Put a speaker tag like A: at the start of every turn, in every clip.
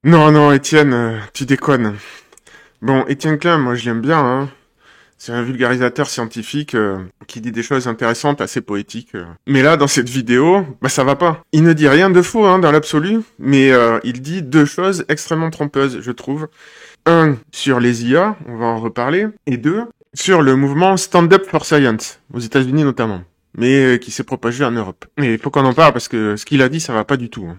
A: Non, non, Étienne, tu déconnes. Bon, Étienne Klein, moi je l'aime bien, hein. C'est un vulgarisateur scientifique qui dit des choses intéressantes, assez poétiques. Mais là, dans cette vidéo, bah ça va pas. Il ne dit rien de faux, hein, dans l'absolu, mais il dit deux choses extrêmement trompeuses, je trouve. Un, sur les IA, on va en reparler, et deux, sur le mouvement Stand Up for Science, aux États-Unis notamment, mais qui s'est propagé en Europe. Et il faut qu'on en parle parce que ce qu'il a dit, ça va pas du tout, hein.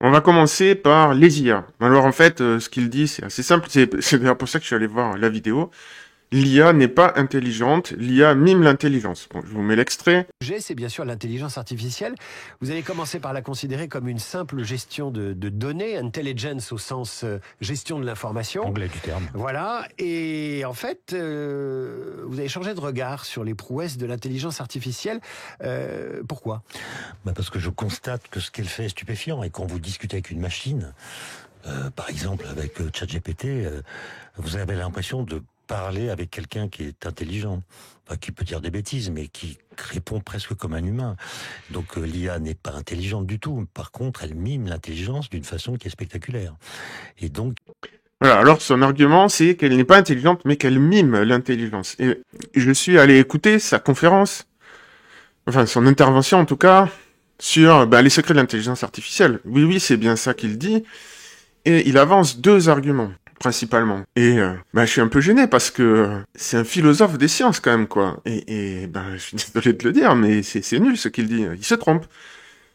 A: On va commencer par les IA. Alors en fait, ce qu'il dit, c'est assez simple. C'est d'ailleurs pour ça que je suis allé voir la vidéo. L'IA n'est pas intelligente, l'IA mime l'intelligence. Bon, je vous mets l'extrait.
B: C'est bien sûr l'intelligence artificielle. Vous avez commencé par la considérer comme une simple gestion de données, intelligence au sens gestion de l'information.
C: Anglais du terme.
B: Voilà. Et en fait, vous avez changé de regard sur les prouesses de l'intelligence artificielle. Pourquoi ?
C: Parce que je constate que ce qu'elle fait est stupéfiant et quand vous discutez avec une machine, par exemple avec ChatGPT, vous avez l'impression de parler avec quelqu'un qui est intelligent, qui peut dire des bêtises, mais qui répond presque comme un humain. Donc l'IA n'est pas intelligente du tout. Par contre, elle mime l'intelligence d'une façon qui est spectaculaire. Et donc...
A: Voilà, alors son argument, c'est qu'elle n'est pas intelligente, mais qu'elle mime l'intelligence. Et je suis allé écouter sa conférence, enfin son intervention en tout cas, sur les secrets de l'intelligence artificielle. Oui, c'est bien ça qu'il dit. Et il avance deux arguments, principalement. Et je suis un peu gêné parce que c'est un philosophe des sciences quand même, quoi. Et je suis désolé de le dire, mais c'est nul ce qu'il dit. Il se trompe.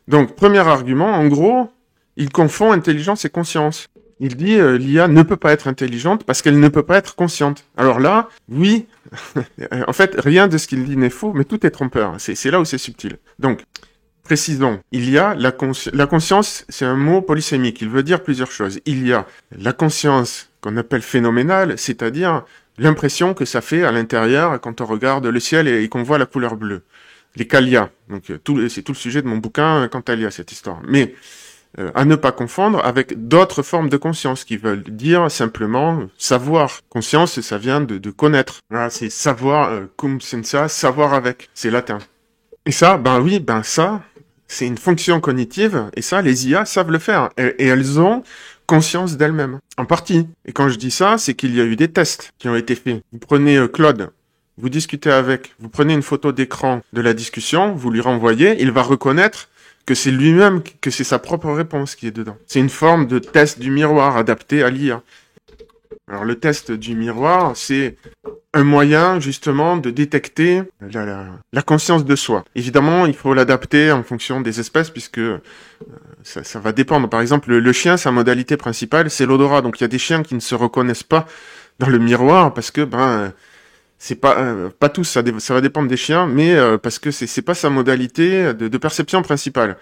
A: Donc, premier argument, en gros, il confond intelligence et conscience. Il dit l'IA ne peut pas être intelligente parce qu'elle ne peut pas être consciente. Alors là, oui, en fait, rien de ce qu'il dit n'est faux, mais tout est trompeur. C'est là où c'est subtil. Donc, précisons, il y a la conscience, c'est un mot polysémique, il veut dire plusieurs choses. Il y a la conscience qu'on appelle phénoménale, c'est-à-dire l'impression que ça fait à l'intérieur quand on regarde le ciel et qu'on voit la couleur bleue. Les qualia, donc c'est tout le sujet de mon bouquin Quantalia, cette histoire. Mais à ne pas confondre avec d'autres formes de conscience qui veulent dire simplement savoir. Conscience, ça vient de connaître. Voilà, c'est savoir, cum sensa, savoir avec, c'est latin. Et ça, ça, c'est une fonction cognitive, et ça, les IA savent le faire. Et elles ont conscience d'elles-mêmes, en partie. Et quand je dis ça, c'est qu'il y a eu des tests qui ont été faits. Vous prenez Claude, vous discutez avec, vous prenez une photo d'écran de la discussion, vous lui renvoyez, il va reconnaître que c'est lui-même, que c'est sa propre réponse qui est dedans. C'est une forme de test du miroir adapté à l'IA. Alors le test du miroir, c'est un moyen justement de détecter la conscience de soi. Évidemment, il faut l'adapter en fonction des espèces puisque ça va dépendre. Par exemple, le chien, sa modalité principale, c'est l'odorat. Donc il y a des chiens qui ne se reconnaissent pas dans le miroir parce que c'est pas tous, ça va dépendre des chiens, mais parce que c'est pas sa modalité de perception principale.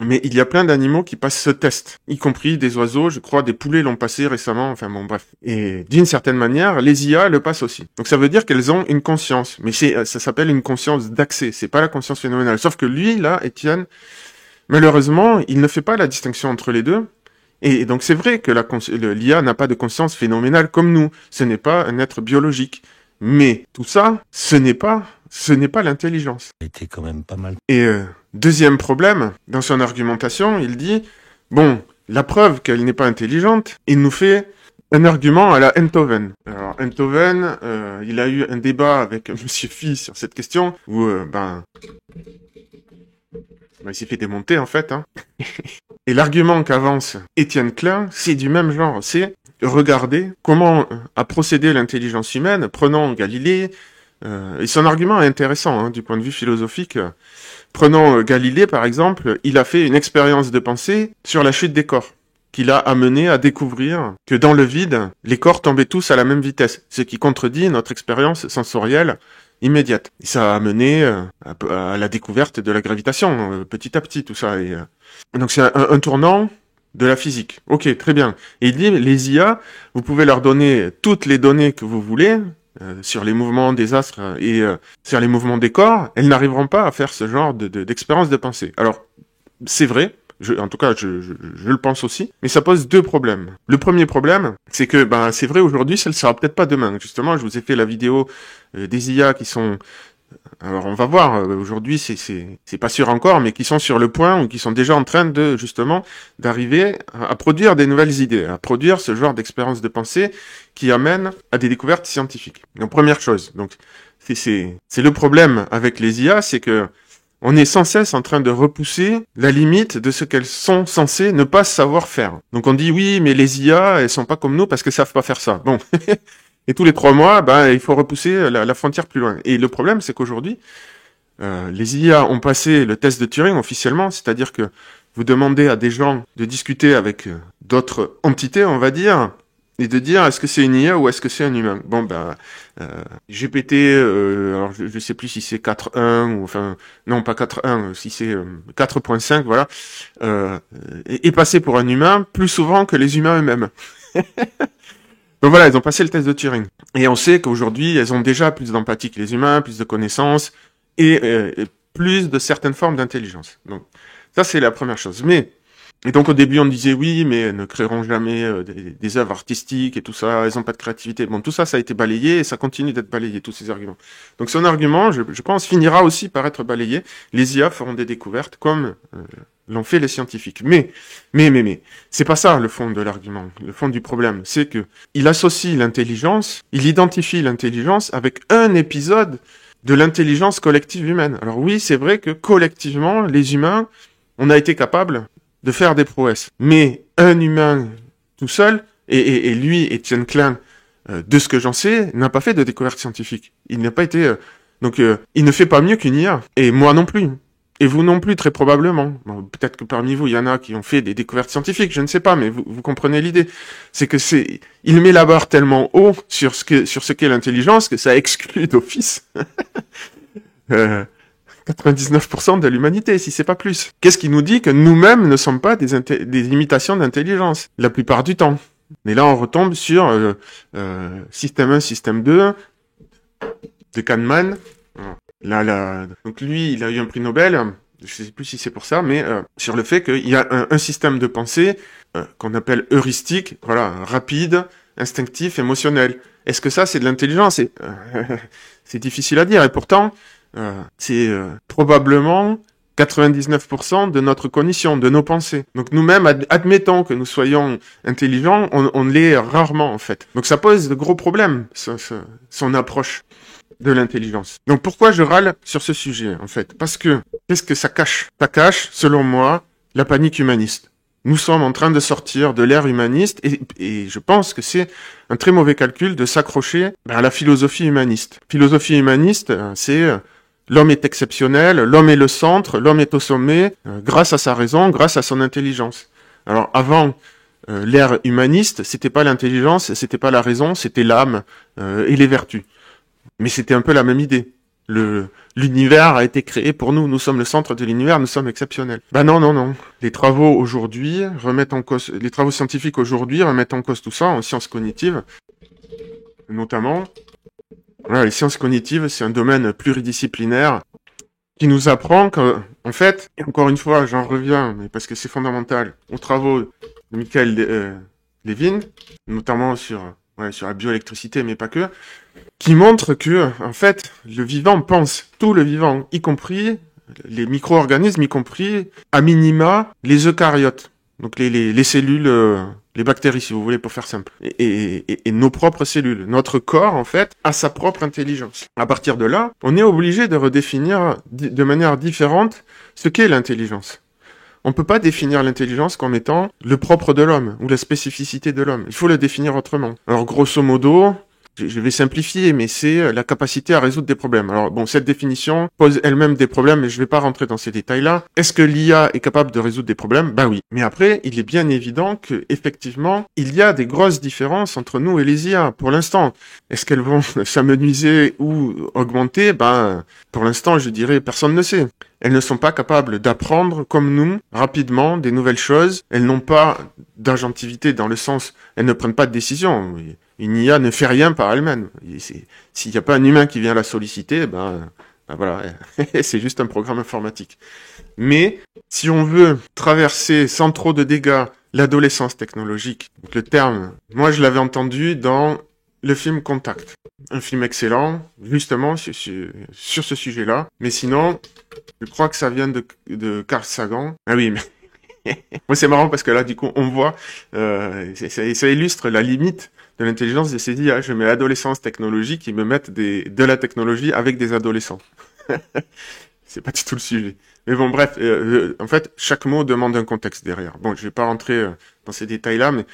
A: Mais il y a plein d'animaux qui passent ce test, y compris des oiseaux, je crois, des poulets l'ont passé récemment, enfin bon, bref. Et d'une certaine manière, les IA le passent aussi. Donc ça veut dire qu'elles ont une conscience, mais ça s'appelle une conscience d'accès, c'est pas la conscience phénoménale. Sauf que lui, là, Étienne, malheureusement, il ne fait pas la distinction entre les deux. Et donc c'est vrai que l'IA n'a pas de conscience phénoménale comme nous. Ce n'est pas un être biologique. Mais tout ça, ce n'est pas l'intelligence.
C: C'était quand même pas mal.
A: Et deuxième problème, dans son argumentation, il dit, bon, la preuve qu'elle n'est pas intelligente, il nous fait un argument à la Enthoven. Alors Enthoven, il a eu un débat avec Monsieur Phi sur cette question, où il s'est fait démonter en fait. Hein. Et l'argument qu'avance Étienne Klein, c'est du même genre, c'est regardez comment a procédé l'intelligence humaine, prenons Galilée, et son argument est intéressant du point de vue philosophique. Prenons Galilée par exemple, il a fait une expérience de pensée sur la chute des corps, qui l'a amené à découvrir que dans le vide, les corps tombaient tous à la même vitesse, ce qui contredit notre expérience sensorielle immédiate. Et ça a amené à la découverte de la gravitation, petit à petit tout ça. Et donc c'est un tournant de la physique. Ok, très bien. Et il dit, les IA, vous pouvez leur donner toutes les données que vous voulez sur les mouvements des astres et sur les mouvements des corps, elles n'arriveront pas à faire ce genre d'expérience de pensée. Alors, c'est vrai, En tout cas, je le pense aussi. Mais ça pose deux problèmes. Le premier problème, c'est que c'est vrai aujourd'hui, ça ne sera peut-être pas demain. Justement, je vous ai fait la vidéo des IA qui sont... Alors on va voir, aujourd'hui c'est pas sûr encore, mais qui sont sur le point ou qui sont déjà en train de justement d'arriver à produire des nouvelles idées, à produire ce genre d'expérience de pensée qui amène à des découvertes scientifiques. Donc première chose, donc c'est le problème avec les IA, c'est que on est sans cesse en train de repousser la limite de ce qu'elles sont censées ne pas savoir faire. Donc on dit oui, mais les IA, elles sont pas comme nous parce qu'elles savent pas faire ça. Bon. Et tous les 3 mois, il faut repousser la frontière plus loin. Et le problème, c'est qu'aujourd'hui, les IA ont passé le test de Turing officiellement, c'est-à-dire que vous demandez à des gens de discuter avec d'autres entités, on va dire, et de dire est-ce que c'est une IA ou est-ce que c'est un humain. GPT, alors je sais plus si c'est 4.1 ou enfin non pas 4.1, si c'est 4.5, voilà, est passé pour un humain plus souvent que les humains eux-mêmes. Donc voilà, elles ont passé le test de Turing. Et on sait qu'aujourd'hui, elles ont déjà plus d'empathie que les humains, plus de connaissances et plus de certaines formes d'intelligence. Donc ça, c'est la première chose. Et donc au début, on disait oui, mais elles ne créeront jamais des œuvres artistiques et tout ça, elles n'ont pas de créativité. Bon, tout ça, ça a été balayé et ça continue d'être balayé, tous ces arguments. Donc son argument, je pense, finira aussi par être balayé. Les IA feront des découvertes comme... l'ont fait les scientifiques. Mais, c'est pas ça le fond de l'argument, le fond du problème. C'est que il associe l'intelligence, il identifie l'intelligence avec un épisode de l'intelligence collective humaine. Alors oui, c'est vrai que collectivement, les humains, on a été capable de faire des prouesses. Mais un humain tout seul, et lui, Étienne Klein, de ce que j'en sais, n'a pas fait de découverte scientifique. Il n'a pas été... donc, il ne fait pas mieux qu'une IA. Et moi non plus. Et vous non plus, très probablement. Bon, peut-être que parmi vous, il y en a qui ont fait des découvertes scientifiques, je ne sais pas, mais vous comprenez l'idée. C'est que il met la barre tellement haut sur ce qu'est l'intelligence que ça exclut d'office 99% de l'humanité, si c'est pas plus. Qu'est-ce qui nous dit que nous-mêmes ne sommes pas des imitations d'intelligence, la plupart du temps? Mais là, on retombe sur système 1, système 2, de Kahneman. Donc lui, il a eu un prix Nobel, je sais plus si c'est pour ça, mais sur le fait qu'il y a un système de pensée qu'on appelle heuristique, voilà, rapide, instinctif, émotionnel. Est-ce que ça, c'est de l'intelligence? C'est difficile à dire, et pourtant, c'est probablement 99% de notre cognition, de nos pensées. Donc nous-mêmes, admettons que nous soyons intelligents, on l'est rarement en fait. Donc ça pose de gros problèmes, son approche de l'intelligence. Donc pourquoi je râle sur ce sujet, en fait? Parce que, qu'est-ce que ça cache? Ça cache, selon moi, la panique humaniste. Nous sommes en train de sortir de l'ère humaniste et je pense que c'est un très mauvais calcul de s'accrocher à la philosophie humaniste. Philosophie humaniste, c'est l'homme est exceptionnel, l'homme est le centre, l'homme est au sommet, grâce à sa raison, grâce à son intelligence. Alors avant l'ère humaniste, c'était pas l'intelligence, c'était pas la raison, c'était l'âme et les vertus. Mais c'était un peu la même idée. L'univers a été créé pour nous. Nous sommes le centre de l'univers, nous sommes exceptionnels. Non. Les travaux scientifiques aujourd'hui remettent en cause tout ça en sciences cognitives. Notamment, voilà, les sciences cognitives, c'est un domaine pluridisciplinaire qui nous apprend que, en fait, et encore une fois, j'en reviens, mais parce que c'est fondamental, aux travaux de Michael Levin, notamment sur la bioélectricité, mais pas que, qui montre que, en fait, le vivant pense, tout le vivant, y compris les micro-organismes, y compris, à minima, les eucaryotes. Donc les cellules, les bactéries, si vous voulez, pour faire simple. Et nos propres cellules. Notre corps, en fait, a sa propre intelligence. À partir de là, on est obligé de redéfinir de manière différente ce qu'est l'intelligence. On peut pas définir l'intelligence comme étant le propre de l'homme ou la spécificité de l'homme. Il faut le définir autrement. Alors, grosso modo, je vais simplifier, mais c'est la capacité à résoudre des problèmes. Alors bon, cette définition pose elle-même des problèmes, mais je vais pas rentrer dans ces détails-là. Est-ce que l'IA est capable de résoudre des problèmes? Ben oui. Mais après, il est bien évident que effectivement, il y a des grosses différences entre nous et les IA. Pour l'instant, est-ce qu'elles vont s'amenuiser ou augmenter? Ben, pour l'instant, je dirais, personne ne sait. Elles ne sont pas capables d'apprendre, comme nous, rapidement, des nouvelles choses. Elles n'ont pas d'agentivité dans le sens, elles ne prennent pas de décision. Une IA ne fait rien par elle-même. S'il n'y a pas un humain qui vient la solliciter, ben, Ben voilà, c'est juste un programme informatique. Mais si on veut traverser sans trop de dégâts l'adolescence technologique, donc le terme, moi je l'avais entendu dans le film Contact. Un film excellent, justement, sur ce sujet-là. Mais sinon, je crois que ça vient de Carl Sagan. Ah oui, mais moi, c'est marrant parce que là, du coup, on voit, ça illustre la limite de l'intelligence de ces IA. Je mets adolescence technologique, ils me mettent de la technologie avec des adolescents. C'est pas du tout le sujet. Mais bon, bref, en fait, chaque mot demande un contexte derrière. Bon, je vais pas rentrer dans ces détails-là, mais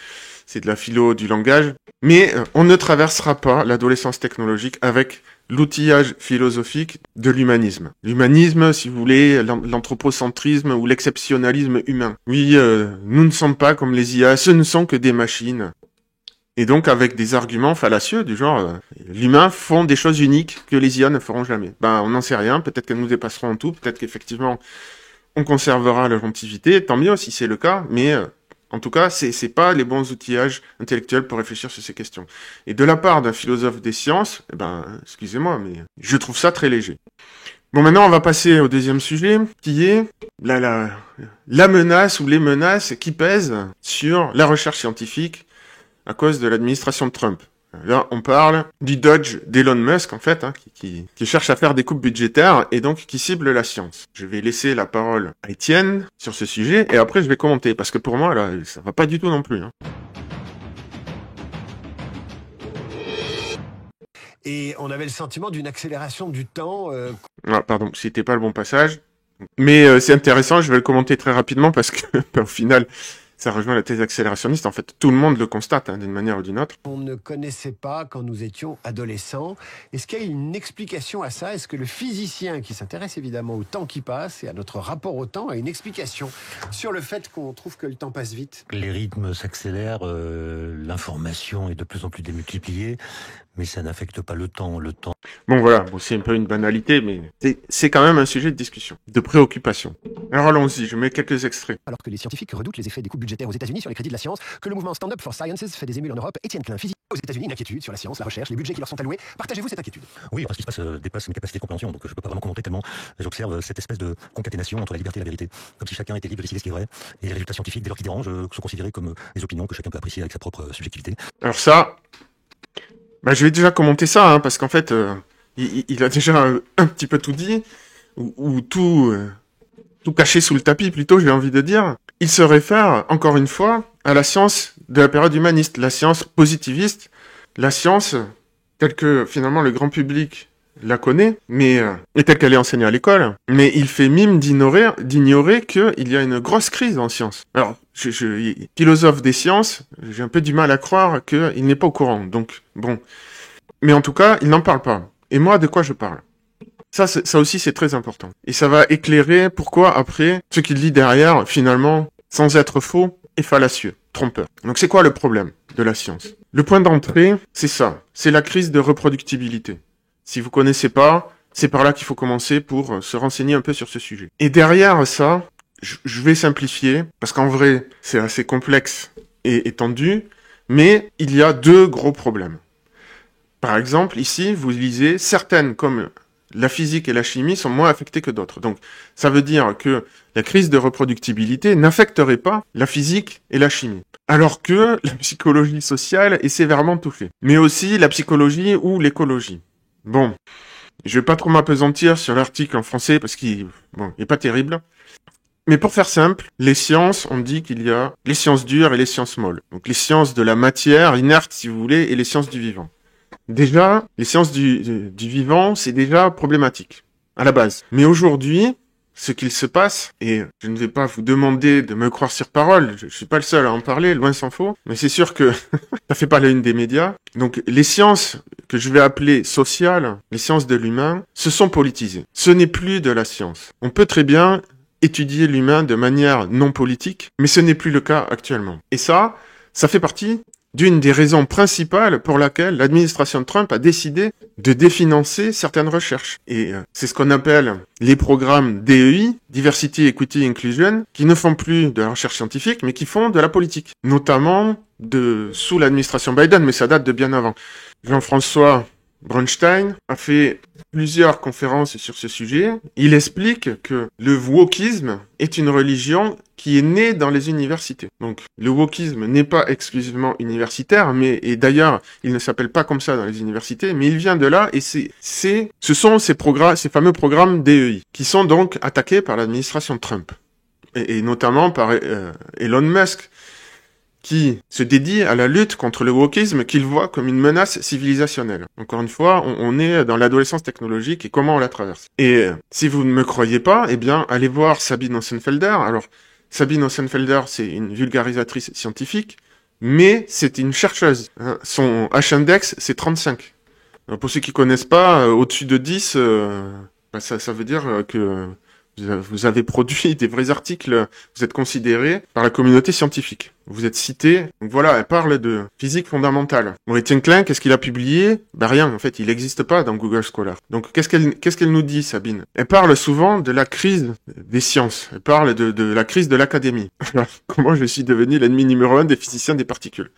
A: c'est de la philo du langage. Mais on ne traversera pas l'adolescence technologique avec l'outillage philosophique de l'humanisme. L'humanisme, si vous voulez, l'anthropocentrisme ou l'exceptionnalisme humain. Oui, nous ne sommes pas comme les IA, ce ne sont que des machines. Et donc avec des arguments fallacieux du genre l'humain font des choses uniques que les IA ne feront jamais. Ben on n'en sait rien, peut-être qu'elles nous dépasseront en tout, peut-être qu'effectivement on conservera la longévité, tant mieux si c'est le cas, mais en tout cas c'est pas les bons outillages intellectuels pour réfléchir sur ces questions. Et de la part d'un philosophe des sciences, excusez-moi, mais je trouve ça très léger. Bon, maintenant, on va passer au deuxième sujet, qui est la menace ou les menaces qui pèsent sur la recherche scientifique à cause de l'administration de Trump. Là, on parle du dodge d'Elon Musk, en fait, qui cherche à faire des coupes budgétaires et donc qui cible la science. Je vais laisser la parole à Étienne sur ce sujet et après je vais commenter, parce que pour moi, là, ça va pas du tout non plus.
B: Et on avait le sentiment d'une accélération du temps.
A: Ah, pardon, c'était pas le bon passage. Mais c'est intéressant, je vais le commenter très rapidement parce que, au final, ça rejoint la thèse accélérationniste. En fait, tout le monde le constate d'une manière ou d'une autre.
B: On ne connaissait pas quand nous étions adolescents. Est-ce qu'il y a une explication à ça? Est-ce que le physicien qui s'intéresse évidemment au temps qui passe et à notre rapport au temps a une explication sur le fait qu'on trouve que le temps passe vite?
C: Les rythmes s'accélèrent, l'information est de plus en plus démultipliée, mais ça n'affecte pas le temps.
A: Bon voilà, c'est un peu une banalité, mais c'est quand même un sujet de discussion, de préoccupation. Alors allons-y, je mets quelques extraits.
B: Alors que les scientifiques redoutent les effets des coupes budgétaires aux États-Unis sur les crédits de la science, que le mouvement Stand Up for Sciences fait des émules en Europe, Étienne Klein, physicien aux États-Unis, une inquiétude sur la science, la recherche, les budgets qui leur sont alloués. Partagez-vous cette inquiétude?
C: Oui, parce qu'il se passe dépasse mes capacités de compréhension, donc je peux pas vraiment commenter tellement j'observe cette espèce de concaténation entre la liberté et la vérité, comme si chacun était libre de décider ce qui est vrai, et les résultats scientifiques, dès lors qu'ils dérangent, sont considérés comme des opinions que chacun peut apprécier avec sa propre subjectivité.
A: Alors ça, je vais déjà commenter ça, parce qu'en fait, il a déjà un petit peu tout dit, ou tout caché sous le tapis plutôt, j'ai envie de dire. Il se réfère, encore une fois, à la science de la période humaniste, la science positiviste, la science telle que finalement le grand public la connaît, mais et telle qu'elle est enseignée à l'école, mais il fait mime d'ignorer qu'il y a une grosse crise en sciences. Alors, philosophe des sciences, j'ai un peu du mal à croire qu'il n'est pas au courant, donc bon. Mais en tout cas, il n'en parle pas. Et moi, de quoi je parle? Ça aussi, c'est très important. Et ça va éclairer pourquoi, après, ce qu'il dit derrière, finalement, sans être faux, est fallacieux, trompeur. Donc c'est quoi le problème de la science? Le point d'entrée, c'est ça. C'est la crise de reproductibilité. Si vous connaissez pas, c'est par là qu'il faut commencer pour se renseigner un peu sur ce sujet. Et derrière ça, je vais simplifier, parce qu'en vrai, c'est assez complexe et étendu, mais il y a deux gros problèmes. Par exemple, ici, vous lisez certaines, comme la physique et la chimie, sont moins affectées que d'autres. Donc, ça veut dire que la crise de reproductibilité n'affecterait pas la physique et la chimie. Alors que la psychologie sociale est sévèrement touchée. Mais aussi la psychologie ou l'écologie. Bon, je vais pas trop m'appesantir sur l'article en français parce qu'il est pas terrible. Mais pour faire simple, les sciences, on dit qu'il y a les sciences dures et les sciences molles. Donc les sciences de la matière, inerte si vous voulez, et les sciences du vivant. Déjà, les sciences du vivant, c'est déjà problématique, à la base. Mais aujourd'hui, ce qu'il se passe, et je ne vais pas vous demander de me croire sur parole, je suis pas le seul à en parler, loin s'en faut, mais c'est sûr que ça fait pas la une des médias. Donc les sciences que je vais appeler sociales, les sciences de l'humain, se sont politisées. Ce n'est plus de la science. On peut très bien étudier l'humain de manière non politique, mais ce n'est plus le cas actuellement. Et ça fait partie d'une des raisons principales pour laquelle l'administration de Trump a décidé de définancer certaines recherches. Et c'est ce qu'on appelle les programmes DEI, Diversity, Equity, Inclusion, qui ne font plus de la recherche scientifique, mais qui font de la politique. Notamment sous l'administration Biden, mais ça date de bien avant. Jean-François Bronstein a fait plusieurs conférences sur ce sujet. Il explique que le wokisme est une religion qui est née dans les universités. Donc, le wokisme n'est pas exclusivement universitaire, et d'ailleurs, il ne s'appelle pas comme ça dans les universités, mais il vient de là, et ce sont ces fameux programmes DEI, qui sont donc attaqués par l'administration Trump. Et notamment par Elon Musk, qui se dédie à la lutte contre le wokisme qu'il voit comme une menace civilisationnelle. Encore une fois, on est dans l'adolescence technologique et comment on la traverse. Et si vous ne me croyez pas, eh bien, allez voir Sabine Ossenfelder. Alors, Sabine Ossenfelder, c'est une vulgarisatrice scientifique, mais c'est une chercheuse. Son H-index, c'est 35. Alors, pour ceux qui connaissent pas, au-dessus de 10, ça veut dire que vous avez produit des vrais articles, vous êtes considéré par la communauté scientifique. Vous êtes cité. Donc voilà, elle parle de physique fondamentale. Bon, Étienne Klein, qu'est-ce qu'il a publié? Rien, en fait, il n'existe pas dans Google Scholar. Donc qu'est-ce qu'elle nous dit, Sabine? Elle parle souvent de la crise des sciences. Elle parle de la crise de l'académie. Comment je suis devenu l'ennemi numéro 1 des physiciens des particules.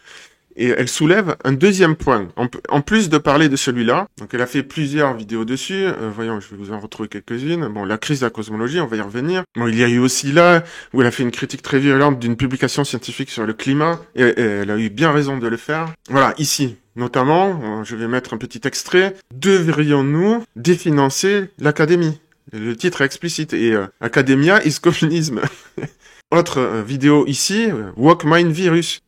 A: Et elle soulève un deuxième point. En plus de parler de celui-là, donc elle a fait plusieurs vidéos dessus. Voyons, je vais vous en retrouver quelques-unes. Bon, la crise de la cosmologie, on va y revenir. Bon, il y a eu aussi là où elle a fait une critique très violente d'une publication scientifique sur le climat. Et elle a eu bien raison de le faire. Voilà, ici, notamment, je vais mettre un petit extrait. Devrions-nous définancer l'académie? Le titre est explicite. Et Academia is communisme. Autre vidéo ici, Walkmind Virus.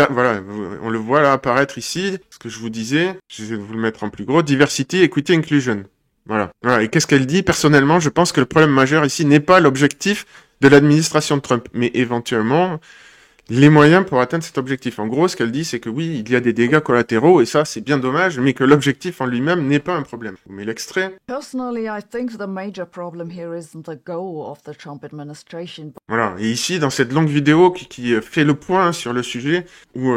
A: Voilà, on le voit là apparaître ici. Ce que je vous disais, je vais vous le mettre en plus gros. Diversity, Equity, Inclusion. Voilà. Et qu'est-ce qu'elle dit? Personnellement, je pense que le problème majeur ici n'est pas l'objectif de l'administration de Trump, mais éventuellement les moyens pour atteindre cet objectif. En gros, ce qu'elle dit, c'est que oui, il y a des dégâts collatéraux, et ça, c'est bien dommage, mais que l'objectif en lui-même n'est pas un problème. Je vous mets l'extrait.
D: Personally, I think the major problem here isn't the goal of the Trump administration.
A: Voilà. Et ici, dans cette longue vidéo qui fait le point sur le sujet, où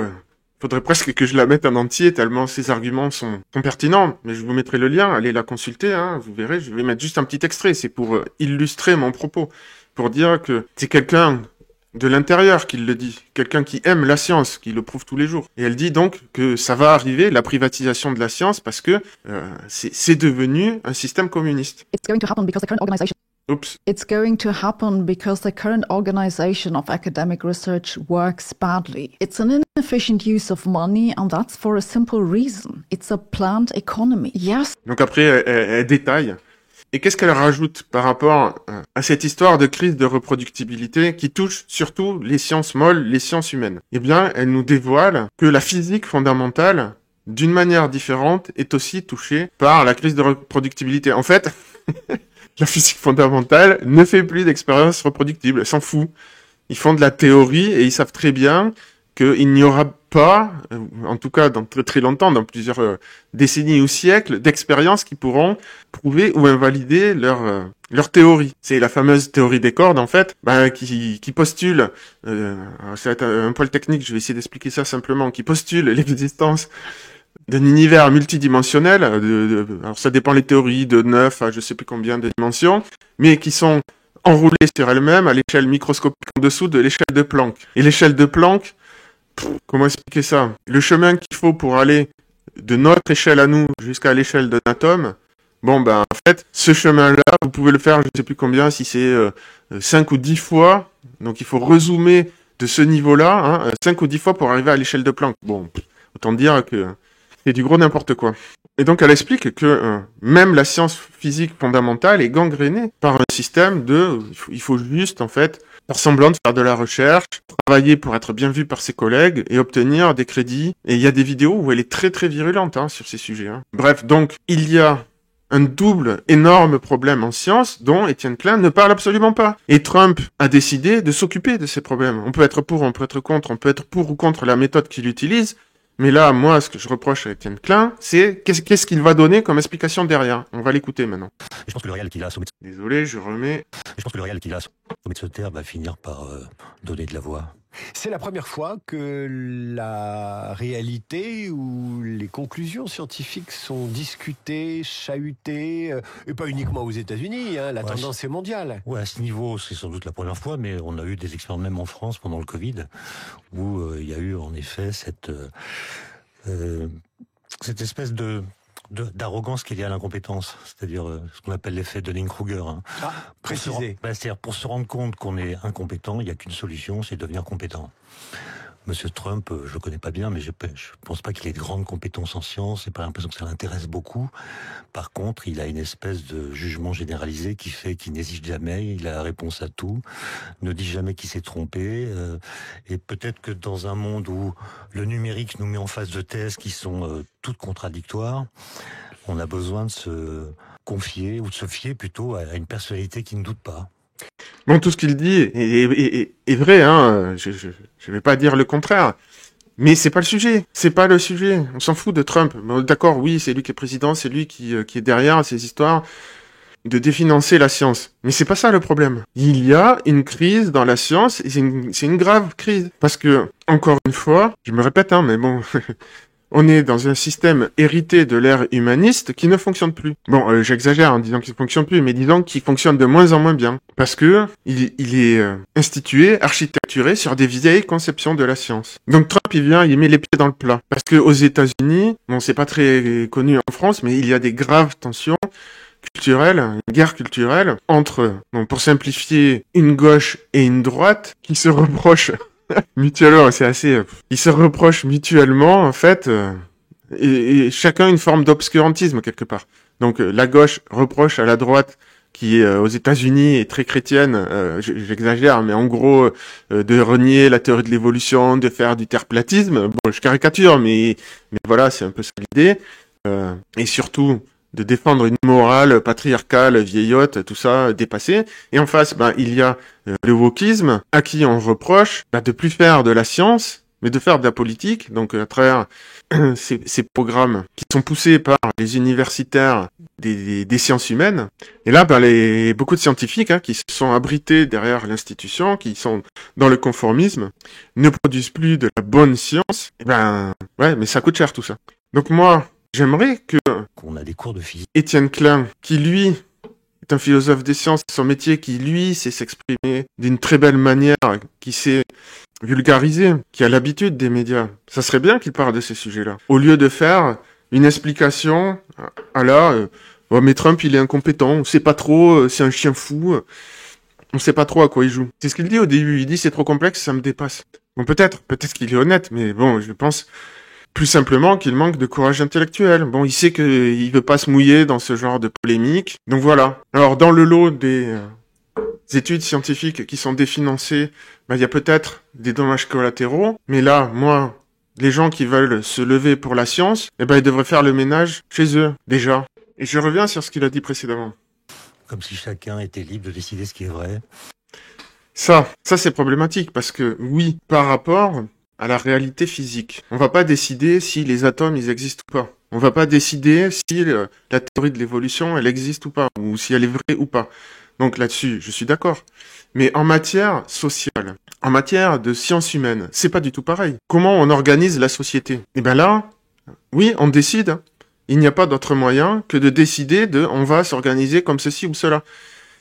A: faudrait presque que je la mette en entier, tellement ces arguments sont pertinents, mais je vous mettrai le lien, allez la consulter, vous verrez, je vais mettre juste un petit extrait, c'est pour illustrer mon propos, pour dire que c'est quelqu'un de l'intérieur qui le dit, quelqu'un qui aime la science, qui le prouve tous les jours. Et elle dit donc que ça va arriver, la privatisation de la science, parce que c'est devenu un système communiste.
D: It's going to happen because the current organization.
A: Oups.
D: It's going to happen because the current organization of academic research works badly. It's an inefficient use of money, and that's for a simple reason. It's a planned economy. Yes.
A: Donc après, elle détaille. Et qu'est-ce qu'elle rajoute par rapport à cette histoire de crise de reproductibilité qui touche surtout les sciences molles, les sciences humaines? Eh bien, elle nous dévoile que la physique fondamentale, d'une manière différente, est aussi touchée par la crise de reproductibilité. En fait, la physique fondamentale ne fait plus d'expériences reproductibles, elle s'en fout. Ils font de la théorie et ils savent très bien qu'il n'y aura pas, en tout cas dans très très longtemps, dans plusieurs décennies ou siècles, d'expériences qui pourront prouver ou invalider leur théorie. C'est la fameuse théorie des cordes, en fait, qui postule, ça va être un poil technique, je vais essayer d'expliquer ça simplement, qui postule l'existence d'un univers multidimensionnel, alors ça dépend les théories, de 9 à je sais plus combien de dimensions, mais qui sont enroulées sur elles-mêmes à l'échelle microscopique en dessous de l'échelle de Planck. Et l'échelle de Planck, comment expliquer ça? Le chemin qu'il faut pour aller de notre échelle à nous jusqu'à l'échelle d'un atome, en fait, ce chemin-là, vous pouvez le faire, je sais plus combien, si c'est 5 ou 10 fois, donc il faut rezoomer de ce niveau-là, 5 ou 10 fois pour arriver à l'échelle de Planck. Bon, autant dire que c'est du gros n'importe quoi. Et donc elle explique que même la science physique fondamentale est gangrénée par un système il faut juste, en fait, faire semblant de faire de la recherche, travailler pour être bien vu par ses collègues et obtenir des crédits. Et il y a des vidéos où elle est très très virulente sur ces sujets. Bref, donc il y a un double énorme problème en science dont Étienne Klein ne parle absolument pas. Et Trump a décidé de s'occuper de ces problèmes. On peut être pour, on peut être contre, on peut être pour ou contre la méthode qu'il utilise. Mais là, moi, ce que je reproche à Étienne Klein, c'est qu'est-ce qu'il va donner comme explication derrière. On va l'écouter maintenant.
C: Je pense que le réel qu'il a sommet.
A: Désolé, je remets.
C: Je pense que le réel qu'il a sommet de ce terre va finir par donner de la voix.
B: C'est la première fois que la réalité ou les conclusions scientifiques sont discutées, chahutées, et pas uniquement aux États-Unis, la tendance est mondiale.
C: Ouais, à ce niveau, c'est sans doute la première fois, mais on a eu des expériences même en France pendant le Covid, où il y a eu en effet cette espèce de d'arrogance qu'il y a à l'incompétence, c'est-à-dire ce qu'on appelle l'effet Dunning-Kruger. Hein.
B: Précisez.
C: C'est-à-dire pour se rendre compte qu'on est incompétent, il n'y a qu'une solution, c'est devenir compétent. Monsieur Trump, je le connais pas bien, mais je pense pas qu'il ait de grandes compétences en sciences. J'ai pas l'impression que ça l'intéresse beaucoup. Par contre, il a une espèce de jugement généralisé qui fait qu'il n'hésite jamais. Il a la réponse à tout. Ne dit jamais qu'il s'est trompé. Et peut-être que dans un monde où le numérique nous met en face de thèses qui sont toutes contradictoires, on a besoin de se confier ou de se fier plutôt à une personnalité qui ne doute pas.
A: Bon, tout ce qu'il dit est vrai, hein. Je vais pas dire le contraire. Mais c'est pas le sujet. C'est pas le sujet. On s'en fout de Trump. Bon, d'accord, oui, c'est lui qui est président, c'est lui qui est derrière ces histoires de définancer la science. Mais c'est pas ça le problème. Il y a une crise dans la science et c'est une grave crise. Parce que, encore une fois, je me répète, hein, mais bon, on est dans un système hérité de l'ère humaniste qui ne fonctionne plus. Bon, j'exagère en disant qu'il ne fonctionne plus, mais disons qu'il fonctionne de moins en moins bien. Parce que il est institué, architecturé sur des vieilles conceptions de la science. Donc Trump, il vient, il met les pieds dans le plat. Parce que aux États-Unis, bon, c'est pas très connu en France, mais il y a des graves tensions culturelle, une guerre culturelle entre, bon, pour simplifier, une gauche et une droite qui se reprochent mutuellement, c'est assez, ils se reprochent mutuellement en fait, et chacun une forme d'obscurantisme quelque part. Donc la gauche reproche à la droite qui est aux États-Unis est très chrétienne, j'exagère, mais en gros de renier la théorie de l'évolution, de faire du terreplatisme. Bon, je caricature, mais voilà, c'est un peu ça l'idée, et surtout de défendre une morale patriarcale, vieillotte, tout ça, dépassée. Et en face, il y a le wokisme, à qui on reproche de plus faire de la science, mais de faire de la politique. Donc à travers ces programmes qui sont poussés par les universitaires des sciences humaines. Et là, beaucoup de scientifiques qui se sont abrités derrière l'institution, qui sont dans le conformisme, ne produisent plus de la bonne science. Et mais ça coûte cher tout ça. Donc moi, j'aimerais
C: qu'on a des cours de physique.
A: Étienne Klein, qui lui est un philosophe des sciences, son métier, qui lui sait s'exprimer d'une très belle manière, qui sait vulgariser, qui a l'habitude des médias. Ça serait bien qu'il parle de ces sujets-là. Au lieu de faire une explication oh, mais Trump il est incompétent, on sait pas trop, c'est un chien fou, on sait pas trop à quoi il joue. C'est ce qu'il dit au début, il dit c'est trop complexe, ça me dépasse. Bon, peut-être qu'il est honnête, mais bon, je pense plus simplement qu'il manque de courage intellectuel. Bon, il sait qu'il veut pas se mouiller dans ce genre de polémique. Donc voilà. Alors, dans le lot des études scientifiques qui sont définancées, il y a peut-être des dommages collatéraux. Mais là, moi, les gens qui veulent se lever pour la science, ils devraient faire le ménage chez eux, déjà. Et je reviens sur ce qu'il a dit précédemment.
C: Comme si chacun était libre de décider ce qui est vrai.
A: Ça c'est problématique parce que, oui, par rapport à la réalité physique. On va pas décider si les atomes, ils existent ou pas. On va pas décider si la théorie de l'évolution, elle existe ou pas, ou si elle est vraie ou pas. Donc là-dessus, je suis d'accord. Mais en matière sociale, en matière de sciences humaines, c'est pas du tout pareil. Comment on organise la société? Eh là, oui, on décide. Il n'y a pas d'autre moyen que de décider on va s'organiser comme ceci ou cela.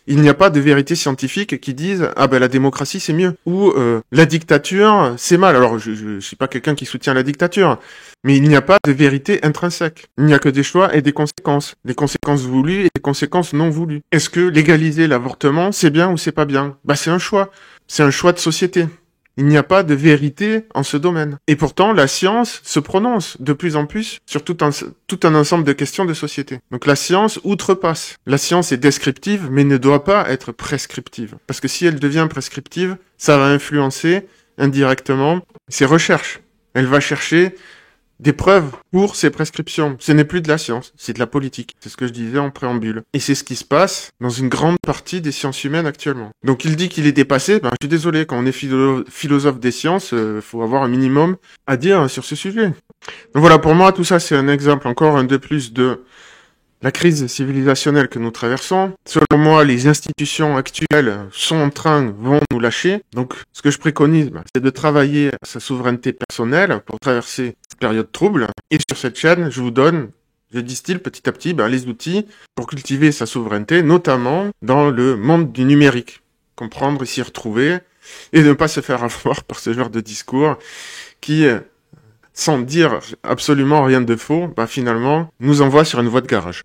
A: Il n'y a pas de vérité scientifique qui dise la démocratie c'est mieux ou la dictature c'est mal. Alors je suis pas quelqu'un qui soutient la dictature, mais il n'y a pas de vérité intrinsèque. Il n'y a que des choix et des conséquences voulues et des conséquences non voulues. Est-ce que légaliser l'avortement c'est bien ou c'est pas bien? C'est un choix de société. Il n'y a pas de vérité en ce domaine. Et pourtant, la science se prononce de plus en plus sur tout un ensemble de questions de société. Donc la science outrepasse. La science est descriptive, mais ne doit pas être prescriptive. Parce que si elle devient prescriptive, ça va influencer indirectement ses recherches. Elle va chercher des preuves pour ses prescriptions. Ce n'est plus de la science, c'est de la politique. C'est ce que je disais en préambule. Et c'est ce qui se passe dans une grande partie des sciences humaines actuellement. Donc il dit qu'il est dépassé. Je suis désolé, quand on est philosophe des sciences, faut avoir un minimum à dire sur ce sujet. Donc voilà, pour moi, tout ça, c'est un exemple, encore un de plus de la crise civilisationnelle que nous traversons. Selon moi, les institutions actuelles vont nous lâcher. Donc, ce que je préconise, c'est de travailler à sa souveraineté personnelle pour traverser cette période trouble. Et sur cette chaîne, je distille petit à petit les outils pour cultiver sa souveraineté, notamment dans le monde du numérique. Comprendre et s'y retrouver et ne pas se faire avoir par ce genre de discours qui sans dire absolument rien de faux, bah finalement, nous envoie sur une voie de garage.